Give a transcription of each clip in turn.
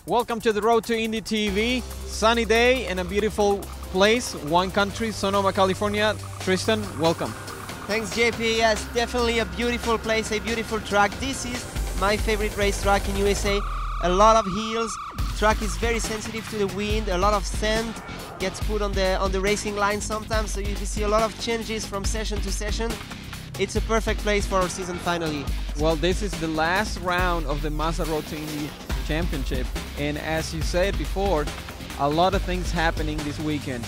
Welcome to the Road to Indy TV. Sunny day and a beautiful place, wine country, Sonoma, California. Tristan, welcome. Thanks, JP. Yes, definitely a beautiful place, a beautiful track. This is my favorite racetrack in USA. A lot of hills. Track is very sensitive to the wind. A lot of sand gets put on the racing line sometimes, so you see a lot of changes from session to session. It's a perfect place for our season finally. Well, this is the last round of the Mazda Road to Indy Championship, and as you said before, a lot of things happening this weekend.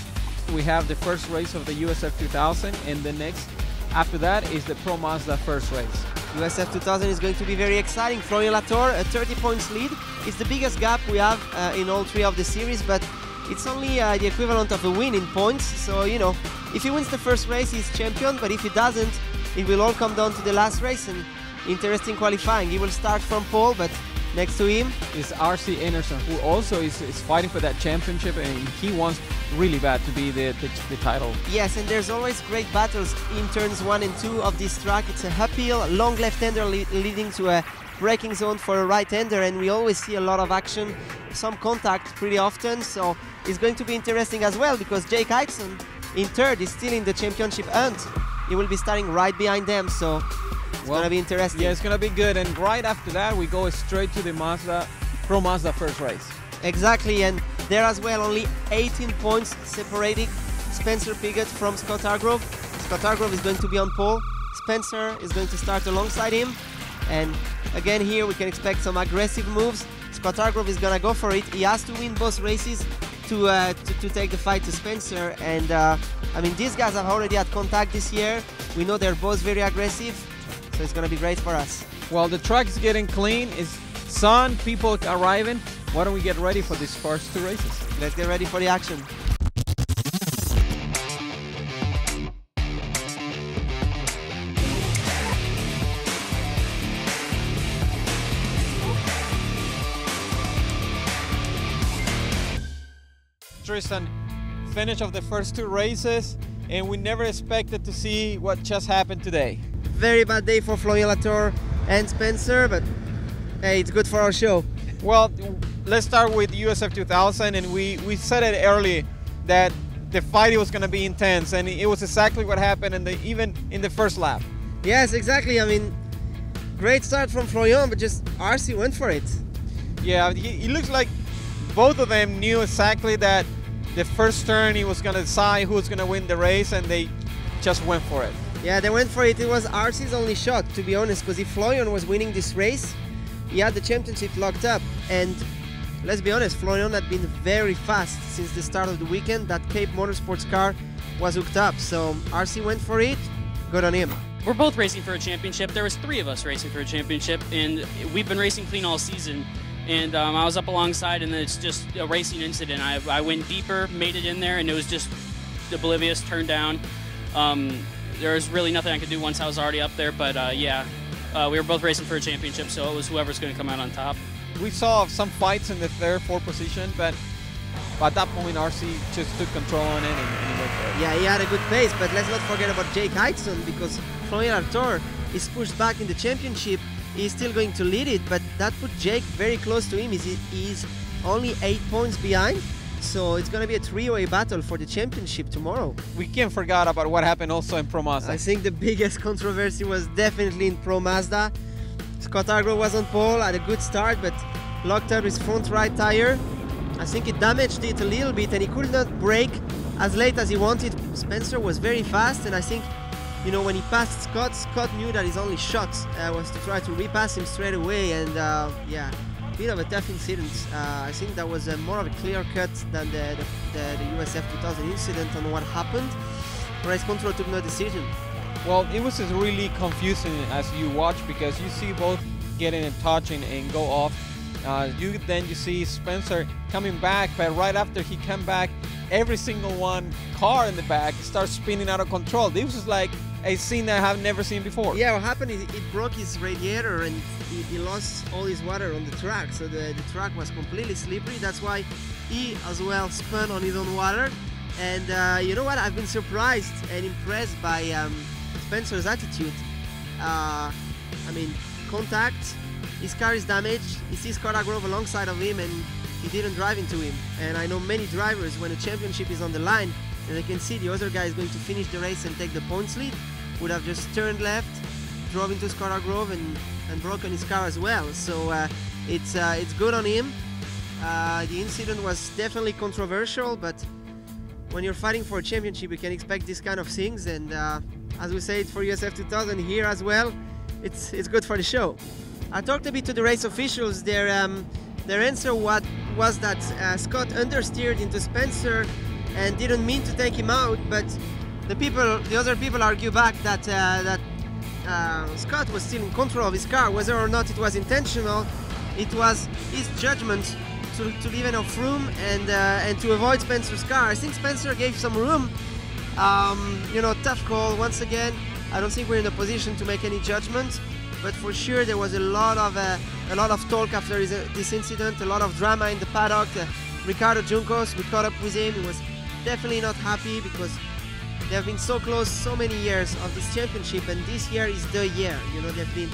We have the first race of the USF2000, and the next after that is the Pro Mazda first race. USF2000 is going to be very exciting. Florian Latour, a 30 points lead. It's the biggest gap we have in all three of the series, but it's only the equivalent of a win in points. So, you know, if he wins the first race, he's champion, but if he doesn't, it will all come down to the last race, and interesting qualifying. He will start from pole, but next to him is RC Anderson, who also is fighting for that championship, and he wants really bad to be the title. Yes, and there's always great battles in turns 1 and 2 of this track. It's a uphill, long left-hander leading to a braking zone for a right-hander, and we always see a lot of action, some contact pretty often, so it's going to be interesting as well, because Jake Heitzen in third is still in the championship hunt. He will be starting right behind them, so it's going to be interesting. Yeah, it's going to be good. And right after that, we go straight to the Pro Mazda first race. Exactly, and there as well, only 18 points separating Spencer Pigot from Scott Hargrove. Scott Hargrove is going to be on pole. Spencer is going to start alongside him. And again here, we can expect some aggressive moves. Scott Hargrove is going to go for it. He has to win both races to take the fight to Spencer. And I mean, these guys have already had contact this year. We know they're both very aggressive, so it's going to be great for us. Well, the track is getting clean. It's sun, people arriving. Why don't we get ready for these first two races? Let's get ready for the action. Tristan, finish of the first two races, and we never expected to see what just happened today. Very bad day for Florian Latour and Spencer, but hey, it's good for our show. Well, let's start with USF2000, and we said it early that the fight was going to be intense, and it was exactly what happened even in the first lap. Yes, exactly. I mean, great start from Florian, but just RC went for it. Yeah, it looks like both of them knew exactly that the first turn he was going to decide who was going to win the race, and they just went for it. Yeah, they went for it. It was RC's only shot, to be honest, because if Florian was winning this race, he had the championship locked up. And let's be honest, Florian had been very fast since the start of the weekend. That Cape Motorsports car was hooked up, so RC went for it. Good on him. We're both racing for a championship. There was 3 of us racing for a championship, and we've been racing clean all season. And I was up alongside, and it's just a racing incident. I went deeper, made it in there, and it was just oblivious, turned down. There was really nothing I could do once I was already up there, but yeah, we were both racing for a championship, so it was whoever's going to come out on top. We saw some fights in the third, fourth position, but at that point, RC just took control on it and went for it. Yeah, he had a good pace, but let's not forget about Jake Heitzen, because Florian Latour is pushed back in the championship. He's still going to lead it, but that put Jake very close to him. He's only 8 points behind, so it's going to be a three-way battle for the championship tomorrow. We can't forget about what happened also in Pro Mazda. I think the biggest controversy was definitely in Pro Mazda. Scott Hargrove was on pole, had a good start, but locked up his front right tire. I think it damaged it a little bit, and he could not brake as late as he wanted. Spencer was very fast, and I think, you know, when he passed Scott, Scott knew that his only shot was to try to repass him straight away, and yeah, a bit of a tough incident. I think that was more of a clear cut than the USF2000 incident on what happened. Race control took no decision. Well, it was just really confusing as you watch, because you see both getting in touch and go off. You see Spencer coming back, but right after he came back, every single car in the back starts spinning out of control. This was like a scene that I have never seen before. Yeah, what happened is it broke his radiator, and he lost all his water on the track, so the track was completely slippery. That's why he as well spun on his own water. And you know what, I've been surprised and impressed by Spencer's attitude. I mean, contact, his car is damaged, he sees Scott Hargrove alongside of him, and he didn't drive into him. And I know many drivers, when a championship is on the line and they can see the other guy is going to finish the race and take the points lead, would have just turned left, drove into Scottar Grove and broken his car as well. So it's good on him. The incident was definitely controversial, but when you're fighting for a championship, you can expect this kind of things. And as we say it for USF2000 here as well, it's good for the show. I talked a bit to the race officials. Their answer was that Scott understeered into Spencer and didn't mean to take him out, but the other people argue back that Scott was still in control of his car. Whether or not it was intentional, it was his judgment to leave enough room and to avoid Spencer's car. I think Spencer gave some room. You know, tough call once again. I don't think we're in a position to make any judgment, but for sure there was a lot of talk after this incident, a lot of drama in the paddock. Ricardo Juncos, we caught up with him. He was definitely not happy because they have been so close so many years of this championship, and this year is the year. You know, they've been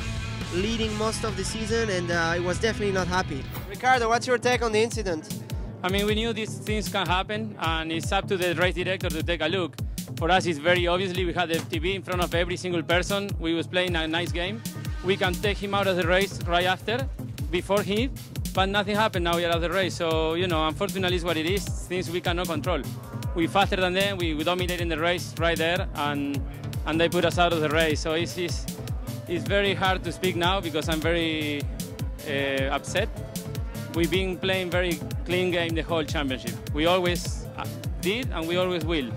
leading most of the season, and he was definitely not happy. Ricardo, what's your take on the incident? I mean, we knew these things can happen, and it's up to the race director to take a look. For us, it's very obviously we had the TV in front of every single person. We was playing a nice game. We can take him out of the race right after, before him, but nothing happened. Now we are out of the race. So, you know, unfortunately, it's what it is. Things we cannot control. We faster than them. We dominated in the race right there, and they put us out of the race. So it's very hard to speak now because I'm very upset. We've been playing very clean game the whole championship. We always did, and we always will.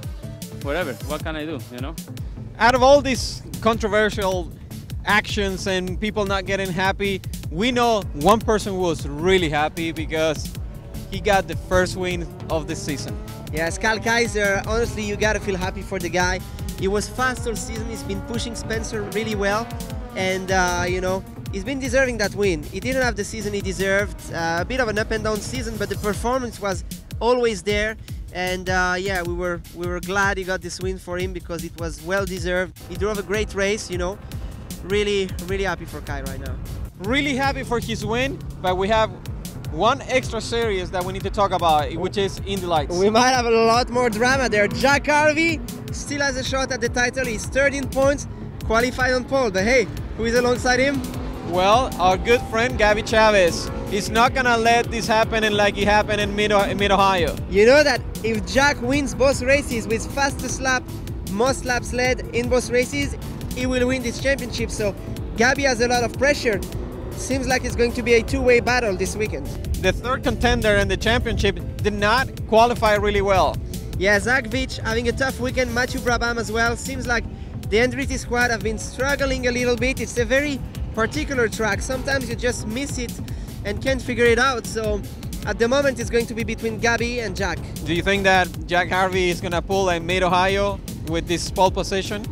Whatever, what can I do, you know? Out of all these controversial actions and people not getting happy, we know one person was really happy because he got the first win of the season. Yes, Cal Kaiser, honestly, you gotta feel happy for the guy. He was fast all season, he's been pushing Spencer really well, and you know, he's been deserving that win. He didn't have the season he deserved, a bit of an up and down season, but the performance was always there. And yeah, we were glad he got this win for him because it was well deserved. He drove a great race, you know. Really happy for Kai right now. Really happy for his win, but we have one extra series that we need to talk about, which is Indy Lights. We might have a lot more drama there. Jack Harvey still has a shot at the title. He's 13 points, qualified on pole. But hey, who is alongside him? Well, our good friend Gabby Chavez. He's not gonna let this happen like it happened in Mid-Ohio. You know that if Jack wins both races with fastest lap, most laps led in both races, he will win this championship. So Gabby has a lot of pressure. Seems like it's going to be a two-way battle this weekend. The third contender in the championship did not qualify really well. Yeah, Zach Veach having a tough weekend, Matthew Brabham as well. Seems like the Andretti squad have been struggling a little bit. It's a very particular track. Sometimes you just miss it and can't figure it out. So at the moment it's going to be between Gabby and Jack. Do you think that Jack Harvey is going to pull a Mid-Ohio with this pole position?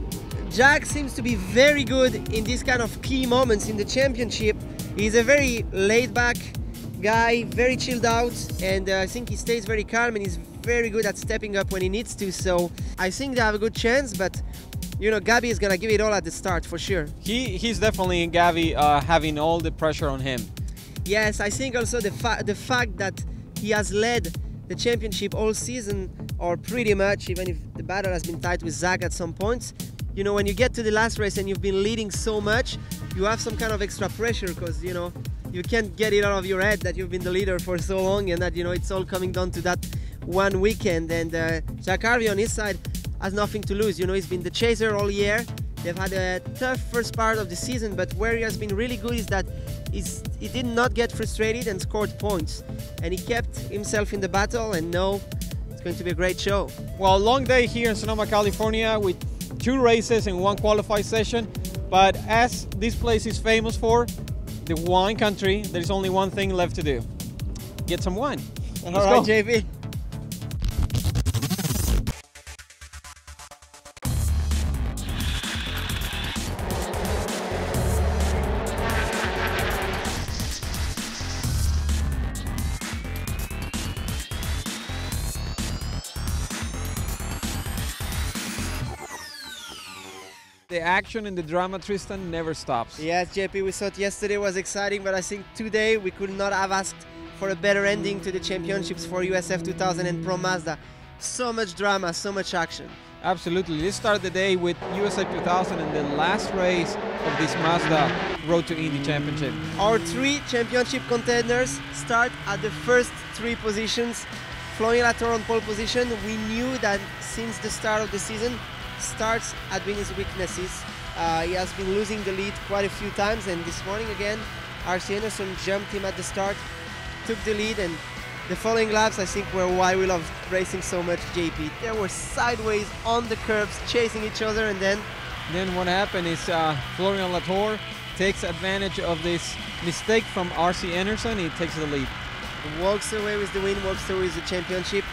Jack seems to be very good in these kind of key moments in the championship. He's a very laid-back guy, very chilled out, and I think he stays very calm and he's very good at stepping up when he needs to. So I think they have a good chance, but you know, Gabby is going to give it all at the start for sure. He's definitely, Gabby, having all the pressure on him. Yes, I think also the fact that he has led the championship all season, or pretty much, even if the battle has been tight with Zach at some points. You know, when you get to the last race and you've been leading so much, you have some kind of extra pressure because, you know, you can't get it out of your head that you've been the leader for so long and that, you know, it's all coming down to that one weekend. And Jack Harvey on his side has nothing to lose. You know, he's been the chaser all year. They've had a tough first part of the season, but where he has been really good is that he did not get frustrated and scored points. And he kept himself in the battle, and now it's going to be a great show. Well, long day here in Sonoma, California with 2 races and 1 qualified session. But as this place is famous for, the wine country, there's only one thing left to do. Get some wine. All right, JP. The action and the drama, Tristan, never stops. Yes, JP, we thought yesterday was exciting, but I think today we could not have asked for a better ending to the championships for USF2000 and Pro Mazda. So much drama, so much action. Absolutely. Let's start the day with USF2000 and the last race of this Mazda Road to Indy Championship. Our 3 championship contenders start at the first 3 positions. Florian Latour on pole position. We knew that since the start of the season, starts had been his weaknesses. He has been losing the lead quite a few times, and this morning again, RC Anderson jumped him at the start, took the lead, and the following laps, I think, were why we love racing so much, JP. They were sideways on the curves, chasing each other, and then what happened is Florian Latour takes advantage of this mistake from RC Anderson. He takes the lead. Walks away with the win, walks away with the championship.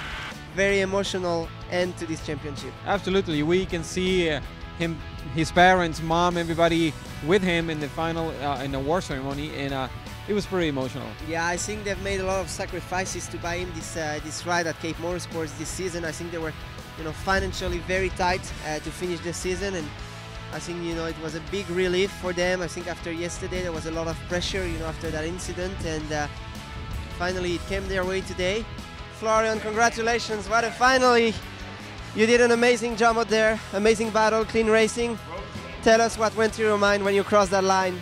Very emotional end to this championship. Absolutely. We can see him, his parents, mom, everybody with him in the final, in the award ceremony, and it was pretty emotional. Yeah, I think they've made a lot of sacrifices to buy him this ride at Cape Motorsports this season. I think they were, financially very tight to finish the season, and I think, it was a big relief for them. I think after yesterday there was a lot of pressure, after that incident, and finally it came their way today. Florian, congratulations, what a finally! You did an amazing job out there, amazing battle, clean racing. Tell us what went through your mind when you crossed that line.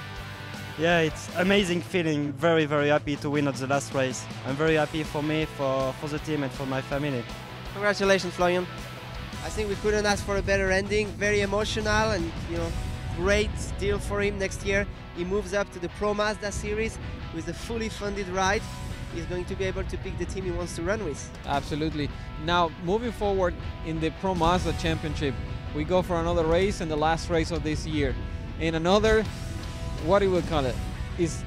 Yeah, it's amazing feeling, very, very happy to win at the last race. I'm very happy for me, for the team and for my family. Congratulations, Florian. I think we couldn't ask for a better ending, very emotional and, great deal for him next year. He moves up to the Pro Mazda series with a fully funded ride. He's going to be able to pick the team he wants to run with. Absolutely. Now, moving forward in the Pro Mazda Championship, we go for another race and the last race of this year. In another, what do we call it? Is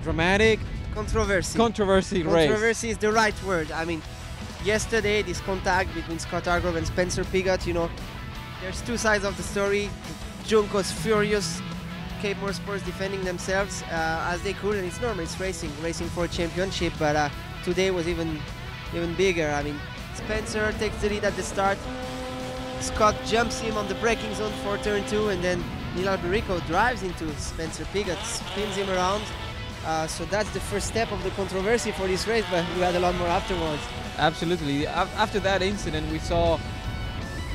dramatic? Controversy. Controversy race. Controversy is the right word. I mean, yesterday, this contact between Scott Hargrove and Spencer Pigot, there's 2 sides of the story. Junko's furious, Cape Motorsports defending themselves as they could, and it's normal, it's racing for a championship, but today was even bigger. I mean, Spencer takes the lead at the start, Scott jumps him on the braking zone for turn 2, and then Neil Alberico drives into Spencer Pigot, spins him around. So that's the first step of the controversy for this race, but we had a lot more afterwards. Absolutely. After that incident, we saw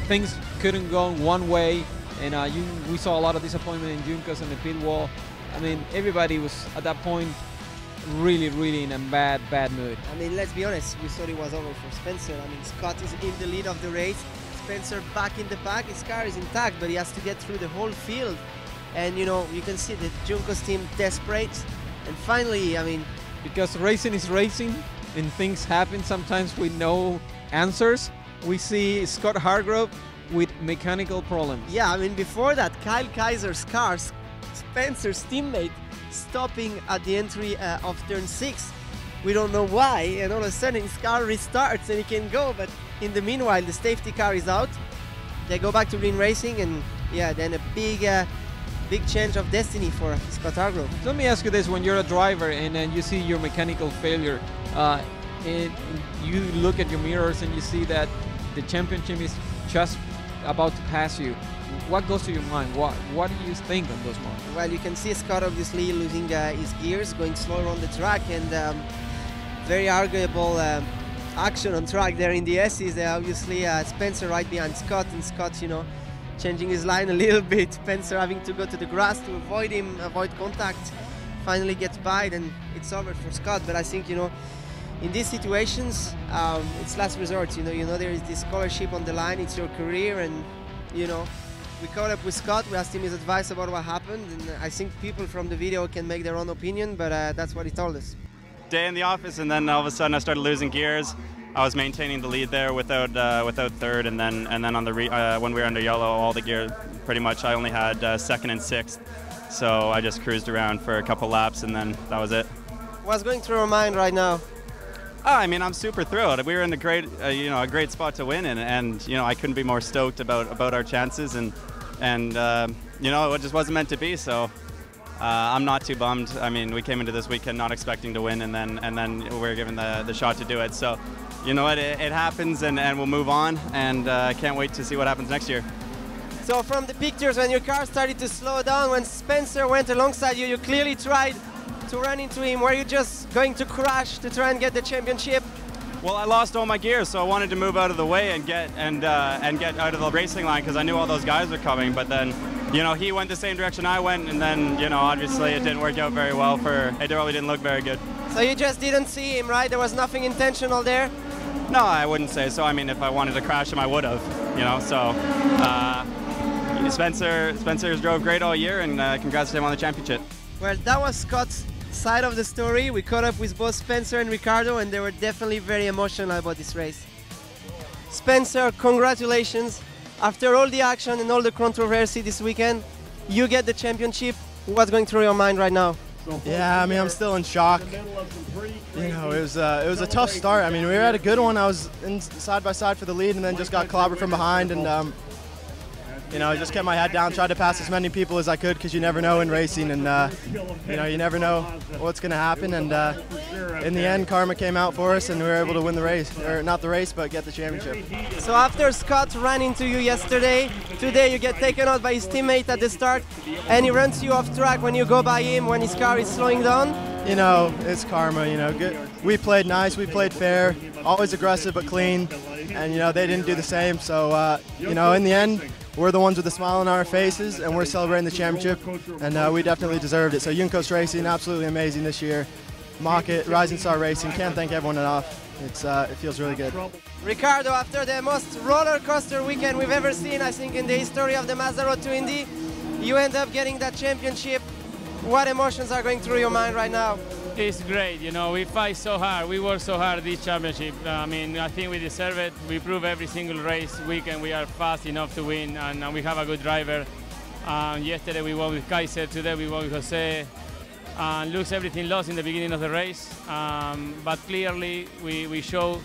things couldn't go one way, and we saw a lot of disappointment in Juncos on the pit wall. I mean, everybody was at that point really, really in a bad mood. I mean, let's be honest, we thought it was over for Spencer. I mean, Scott is in the lead of the race, Spencer back in the pack, his car is intact, but he has to get through the whole field. And you can see the Juncos team desperate. And finally, I mean, because racing is racing and things happen sometimes with no answers, we see Scott Hargrove with mechanical problems. Yeah, I mean, before that, Kyle Kaiser's car, Spencer's teammate, stopping at the entry of turn 6. We don't know why, and all of a sudden his car restarts and he can go, but in the meanwhile the safety car is out. They go back to green racing, and yeah, then a big change of destiny for Scott Hargrove. So let me ask you this: when you're a driver and then you see your mechanical failure, and you look at your mirrors and you see that the championship is just about to pass you, what goes to your mind? What do you think of those moments? Well, you can see Scott obviously losing his gears, going slower on the track, and very arguable action on track there in the S's. Obviously, Spencer right behind Scott, and Scott, changing his line a little bit. Spencer having to go to the grass to avoid him, avoid contact. Finally gets by, and it's over for Scott. But I think, in these situations, it's last resort. There is this scholarship on the line. It's your career, and we caught up with Scott. We asked him his advice about what happened, and I think people from the video can make their own opinion. But that's what he told us. Day in the office, and then all of a sudden I started losing gears. I was maintaining the lead there without third, and then on the when we were under yellow, all the gear pretty much I only had second and sixth. So I just cruised around for a couple laps, and then that was it. What's going through your mind right now? I mean, I'm super thrilled. We were in a great, a great spot to win, and I couldn't be more stoked about our chances, and it just wasn't meant to be. So I'm not too bummed. I mean, we came into this weekend not expecting to win, and then we were given the shot to do it. So, you know what, it happens, and we'll move on, and I can't wait to see what happens next year. So from the pictures, when your car started to slow down, when Spencer went alongside you, you clearly tried to run into him? Were you just going to crash to try and get the championship? Well, I lost all my gear, so I wanted to move out of the way and get out of the racing line because I knew all those guys were coming. But then, you know, he went the same direction I went, and then, you know, obviously it didn't work out very well. It really didn't look very good. So you just didn't see him, right? There was nothing intentional there? No, I wouldn't say so. I mean, if I wanted to crash him, I would have, you know. So Spencer's drove great all year, and congrats to him on the championship. Well, that was Scott's side of the story. We caught up with both Spencer and Ricardo, and they were definitely very emotional about this race. Spencer, congratulations. After all the action and all the controversy this weekend, you get the championship. What's going through your mind right now? Yeah, I mean, I'm still in shock. You know, it was a tough start. I mean, we were at a good one. I was in side by side for the lead, and then just got clobbered from behind. And you know, I just kept my head down, tried to pass as many people as I could, because you never know in racing, and you know, you never know what's going to happen. And in the end, karma came out for us, and we were able to win the race, or not the race, but get the championship. So after Scott ran into you yesterday, today you get taken out by his teammate at the start, and he runs you off track when you go by him when his car is slowing down. You know, it's karma. You know, good. We played nice, we played fair, always aggressive but clean, and you know, they didn't do the same. So you know, in the end, we're the ones with a smile on our faces, and we're celebrating the championship, and we definitely deserved it. So Juncos Racing, absolutely amazing this year. Mock-It, Rising Star Racing, can't thank everyone enough. It feels really good. Ricardo, after the most roller coaster weekend we've ever seen, I think, in the history of the Mazda Road to Indy, you end up getting that championship. What emotions are going through your mind right now? It's great, you know, we fight so hard, we work so hard this championship. I mean, I think we deserve it. We prove every single race weekend we are fast enough to win, and we have a good driver. Yesterday we won with Kaiser, today we won with Jose. Looks everything lost in the beginning of the race, but clearly we show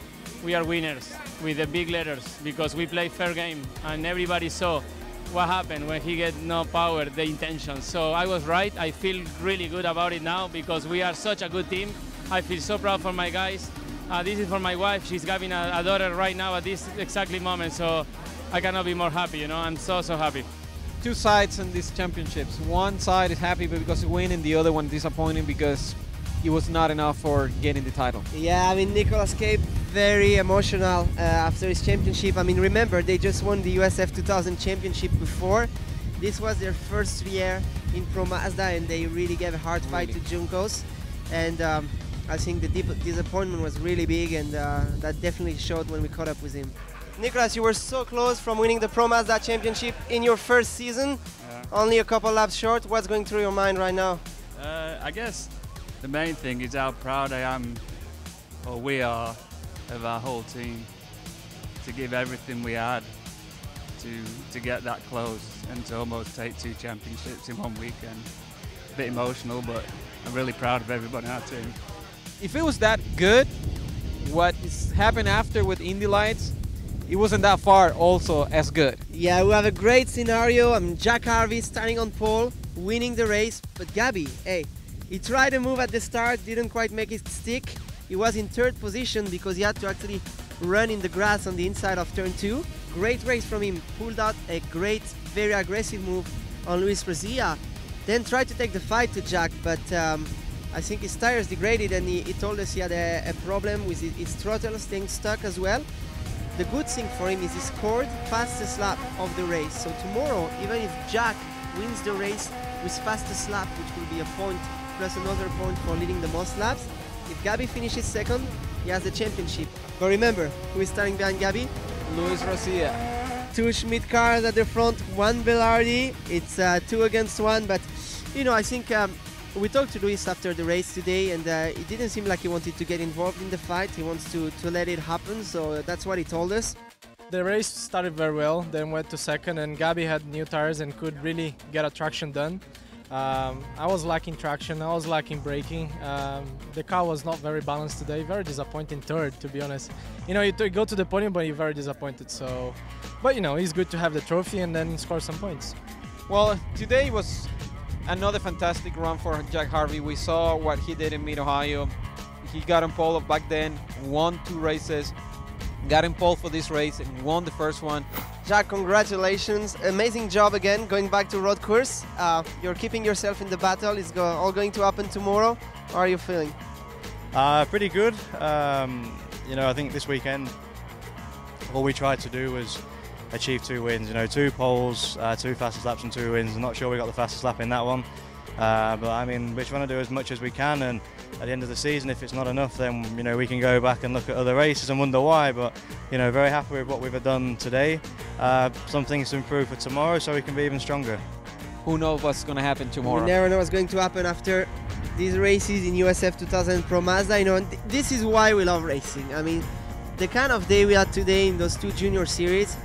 we are winners with the big letters, because we play fair game, and everybody saw what happened when he get no power, the intention. So I was right. I feel really good about it now, because we are such a good team. I feel so proud for my guys. This is for my wife. She's having a daughter right now at this exactly moment, so I cannot be more happy, you know. I'm so happy. Two sides in these championships. One side is happy because of winning, the other one disappointing because it was not enough for getting the title. Yeah, I mean, Nicolas Cape, very emotional after his championship. I mean, remember, they just won the USF2000 championship before. This was their first year in Pro Mazda, and they really gave a hard fight to Juncos. And I think the disappointment was really big, and that definitely showed when we caught up with him. Nicolas, you were so close from winning the Pro Mazda championship in your first season, only a couple laps short. What's going through your mind right now? I guess the main thing is how proud I am, or we are, of our whole team, to give everything we had to get that close and to almost take 2 championships in one weekend. A bit emotional, but I'm really proud of everybody on our team. If it was that good, what is happened after with Indy Lights, it wasn't that far also as good. Yeah, we have a great scenario. I mean, Jack Harvey starting on pole, winning the race, but Gabby, hey, he tried a move at the start, didn't quite make it stick. He was in 3rd position because he had to actually run in the grass on the inside of turn 2. Great race from him, pulled out a great, very aggressive move on Luis Brazia. Then tried to take the fight to Jack, but I think his tires degraded, and he told us he had a problem with his throttle staying stuck as well. The good thing for him is he scored fastest lap of the race. So tomorrow, even if Jack wins the race with fastest lap, which will be a point plus another point for leading the most laps, if Gabby finishes 2nd, he has the championship. But remember, who is starting behind Gabby? Luis Brazia. 2 Schmidt cars at the front, 1 Belardi. It's 2 against 1, but you know, I think we talked to Luis after the race today, and it didn't seem like he wanted to get involved in the fight. He wants to let it happen, so that's what he told us. The race started very well, then went to 2nd, and Gabby had new tires and could really get a traction done. I was lacking traction, I was lacking braking. The car was not very balanced today, very disappointing 3rd, to be honest. You know, you go to the podium, but you're very disappointed, so... But you know, it's good to have the trophy and then score some points. Well, today was another fantastic run for Jack Harvey. We saw what he did in Mid-Ohio. He got on pole back then, won 2 races, got in pole for this race and won the first one. Jack, congratulations. Amazing job again, going back to road course. You're keeping yourself in the battle. It's all going to happen tomorrow. How are you feeling? Pretty good. You know, I think this weekend all we tried to do was achieve 2 wins. You know, 2 poles, 2 fastest laps and 2 wins. I'm not sure we got the fastest lap in that one. But I mean, we're trying to do as much as we can, and at the end of the season, if it's not enough, then you know we can go back and look at other races and wonder why. But you know, very happy with what we've done today. Some things to improve for tomorrow, so we can be even stronger. Who knows what's going to happen tomorrow? You never know what's going to happen after these races in USF2000 and Pro Mazda. You know, and this is why we love racing. I mean, the kind of day we had today in those 2 junior series.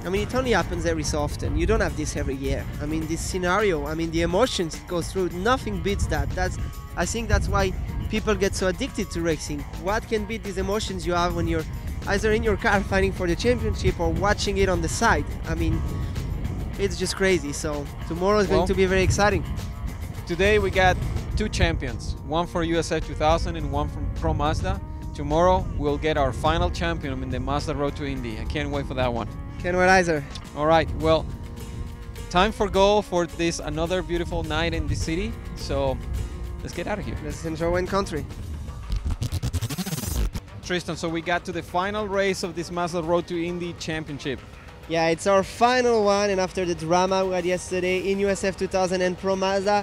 I mean, it only happens every so often. You don't have this every year. I mean, this scenario, I mean, the emotions it goes through, nothing beats that. I think that's why people get so addicted to racing. What can beat these emotions you have when you're either in your car fighting for the championship or watching it on the side? I mean, it's just crazy. So tomorrow is going to be very exciting. Today we got 2 champions, one for USF2000 and one from Pro Mazda. Tomorrow we'll get our final champion in the Mazda Road to Indy. I can't wait for that one. Can't wait either. All right, well, time for go for this another beautiful night in the city. So let's get out of here. Let's enjoy wine country. Tristan, so we got to the final race of this Mazda Road to Indy Championship. Yeah, it's our final one, and after the drama we had yesterday in USF2000 and Pro Mazda,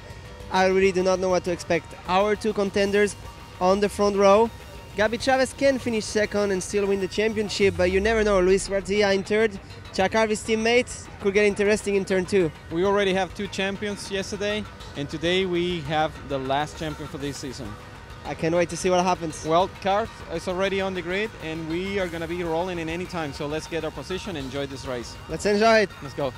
I really do not know what to expect. Our 2 contenders on the front row. Gabi Chavez can finish second and still win the championship, but you never know. Luis Garcia in third. Jack Harvey's teammate could get interesting in turn 2. We already have 2 champions yesterday, and today we have the last champion for this season. I can't wait to see what happens. Well, car is already on the grid, and we are going to be rolling in any time, so let's get our position and enjoy this race. Let's enjoy it. Let's go.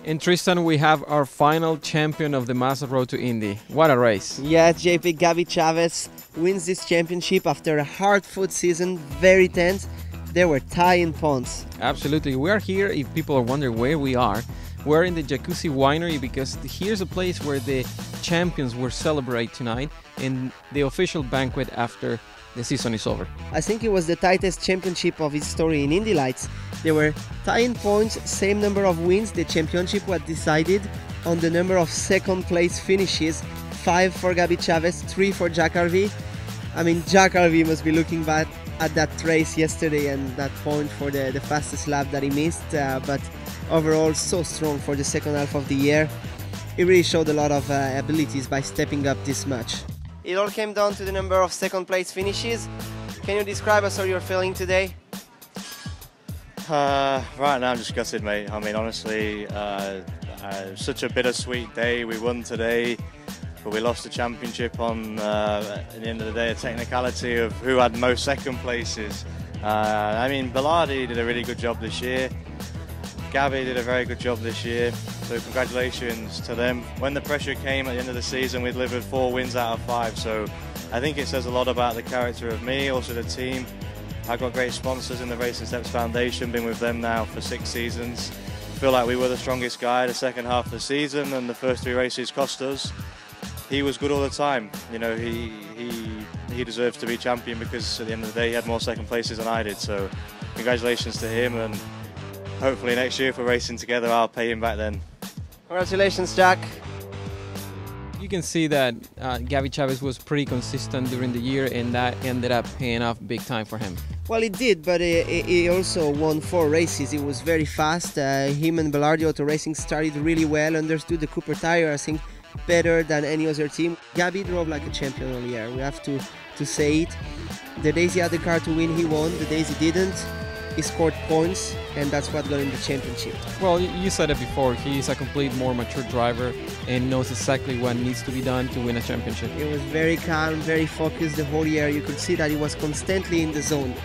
And Tristan, we have our final champion of the Mazda Road to Indy. What a race. Yeah, JP, Gabi Chavez wins this championship after a hard-fought season, very tense. There were tying points. Absolutely. We are here, if people are wondering where we are, we're in the Jacuzzi Winery because here's a place where the champions will celebrate tonight in the official banquet after the season is over. I think it was the tightest championship of history in Indy Lights. There were tying points, same number of wins. The championship was decided on the number of second place finishes. 5 for Gabi Chavez, 3 for Jack Harvey. I mean, Jack Harvey must be looking back at that race yesterday and that point for the fastest lap that he missed. But overall, so strong for the second half of the year. He really showed a lot of abilities by stepping up this much. It all came down to the number of second place finishes. Can you describe us how you're feeling today? Right now I'm just gutted, mate. I mean, honestly, such a bittersweet day. We won today, but we lost the championship on, at the end of the day, a technicality of who had most second places. I mean, Bilardi did a really good job this year. Gabi did a very good job this year, so congratulations to them. When the pressure came at the end of the season, we delivered 4 wins out of 5, so I think it says a lot about the character of me, also the team. I've got great sponsors in the Racing Steps Foundation, been with them now for 6 seasons. I feel like we were the strongest guy the second half of the season, and the first 3 races cost us. He was good all the time. You know, he deserves to be champion because at the end of the day he had more second places than I did, so congratulations to him, and hopefully next year if we're racing together I'll pay him back then. Congratulations, Jack. You can see that Gabi Chavez was pretty consistent during the year, and that ended up paying off big time for him. Well, it did, but he also won 4 races. He was very fast. Him and Bilardi Auto Racing started really well, understood the Cooper tire, I think, better than any other team. Gabi drove like a champion all year, we have to say it. The days he had the car to win, he won. The days he didn't, he scored points, and that's what got him the championship. Well, you said it before, he's a complete more mature driver and knows exactly what needs to be done to win a championship. He was very calm, very focused the whole year. You could see that he was constantly in the zone.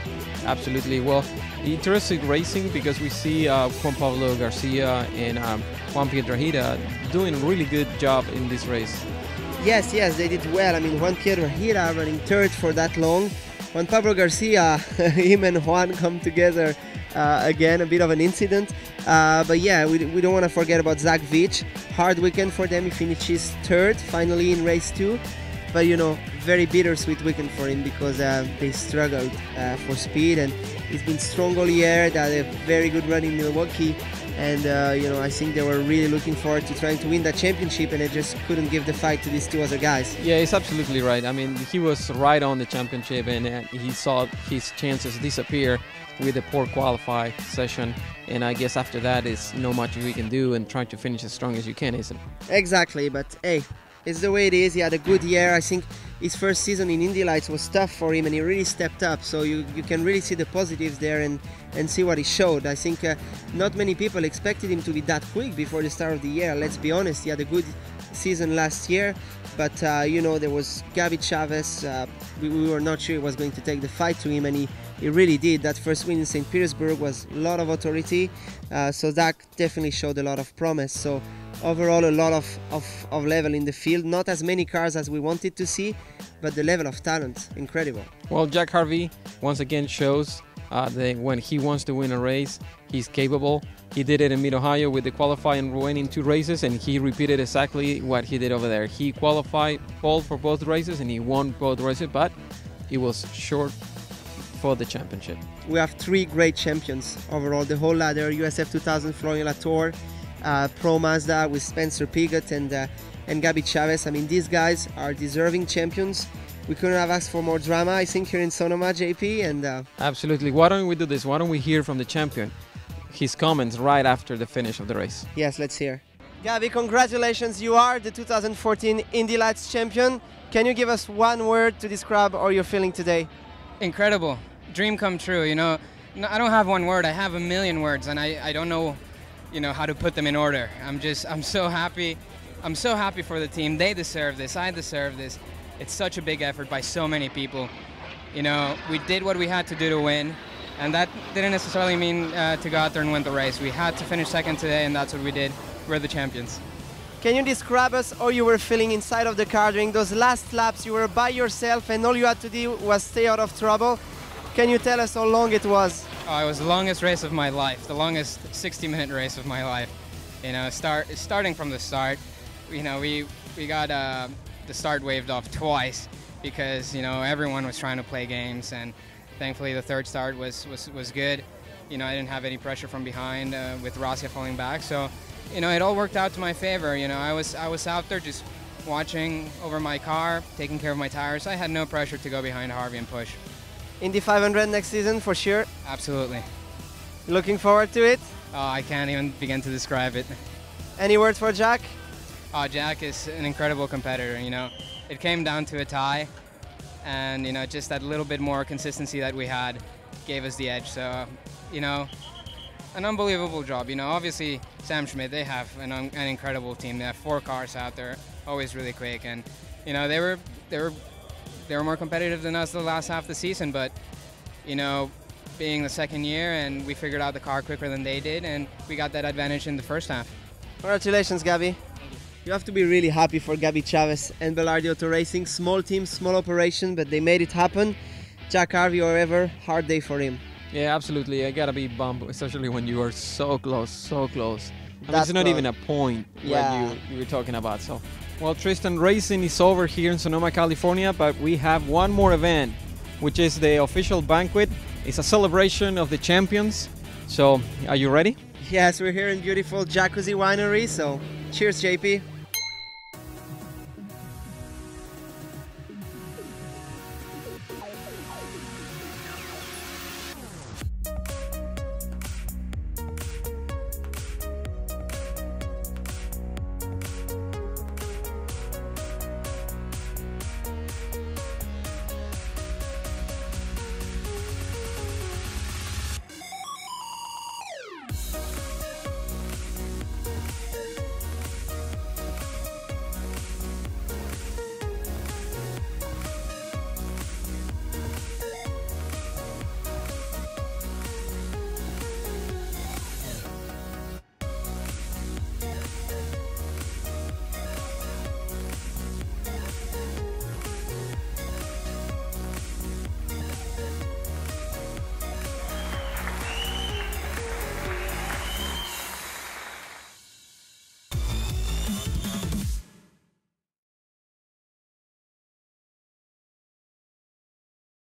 Absolutely. Well, interesting racing because we see Juan Pablo Garcia and Juan Piedrahita doing a really good job in this race. Yes, they did well. I mean, Juan Piedrahita running third for that long. Juan Pablo Garcia, him and Juan come together again, a bit of an incident. But yeah, we don't want to forget about Zach Veach. Hard weekend for them. He finishes third, finally in race 2. but you know, very bittersweet weekend for him because they struggled for speed, and he's been strong all year. They had a very good run in Milwaukee, and you know, I think they were really looking forward to trying to win that championship, and they just couldn't give the fight to these two other guys. Yeah, he's absolutely right. I mean, he was right on the championship, and he saw his chances disappear with the poor qualify session, and I guess after that is no much we can do and try to finish as strong as you can, isn't it? Exactly, but hey, it's the way it is. He had a good year. I think his first season in Indy Lights was tough for him, and he really stepped up, so you can really see the positives there and see what he showed. I think not many people expected him to be that quick before the start of the year. Let's be honest, he had a good season last year, but you know, there was Gabi Chavez. We were not sure he was going to take the fight to him, and he really did. That first win in St. Petersburg was a lot of authority, so that definitely showed a lot of promise. So overall, a lot of level in the field. Not as many cars as we wanted to see, but the level of talent, incredible. Well, Jack Harvey once again shows that when he wants to win a race, he's capable. He did it in Mid-Ohio with the qualifying winning 2 races, and he repeated exactly what he did over there. He qualified pole for both races, and he won both races, but he was short for the championship. We have 3 great champions overall, the whole ladder: USF2000 Formula Tour, Pro Mazda with Spencer Pigot and Gabi Chavez. I mean, these guys are deserving champions. We couldn't have asked for more drama, I think, here in Sonoma, JP. And absolutely. Why don't we do this? Why don't we hear from the champion, his comments right after the finish of the race? Yes, let's hear. Gabi, congratulations. You are the 2014 Indy Lights champion. Can you give us one word to describe how you're feeling today? Incredible. Dream come true, you know. I don't have one word. I have a million words, and I don't know, you know, how to put them in order. I'm so happy. I'm so happy for the team. They deserve this. I deserve this. It's such a big effort by so many people. You know, we did what we had to do to win, and that didn't necessarily mean to go out there and win the race. We had to finish second today, and that's what we did. We're the champions. Can you describe us how you were feeling inside of the car during those last laps? You were by yourself, and all you had to do was stay out of trouble. Can you tell us how long it was? Oh, it was the longest race of my life, the longest 60-minute race of my life. You know, starting from the start, you know, we got the start waved off twice because, you know, everyone was trying to play games, and thankfully the third start was good. You know, I didn't have any pressure from behind with Rosia falling back, so, you know, it all worked out to my favor. You know, I was out there just watching over my car, taking care of my tires. I had no pressure to go behind Harvey and push. Indy 500 next season for sure? Absolutely. Looking forward to it? Oh, I can't even begin to describe it. Any words for Jack? Oh, Jack is an incredible competitor, you know. It came down to a tie, and, you know, just that little bit more consistency that we had gave us the edge. So, you know, an unbelievable job. You know, obviously, Sam Schmidt, they have an incredible team. They have 4 cars out there, always really quick, and, you know, they were more competitive than us the last half of the season, but, you know, being the second year, and we figured out the car quicker than they did, and we got that advantage in the first half. Congratulations, Gabi. You have to be really happy for Gabi Chavez and Velarde Auto Racing. Small team, small operation, but they made it happen. Jack Harvey, however, hard day for him. Yeah, absolutely. I gotta be bummed, especially when you are so close, so close. I mean, it's not close. even a point Yeah. what you were talking about. So, well, Tristan, racing is over here in Sonoma, California, but we have one more event, which is the official banquet. It's a celebration of the champions. So, are you ready? Yes, we're here in beautiful Jacuzzi Winery, so cheers, JP.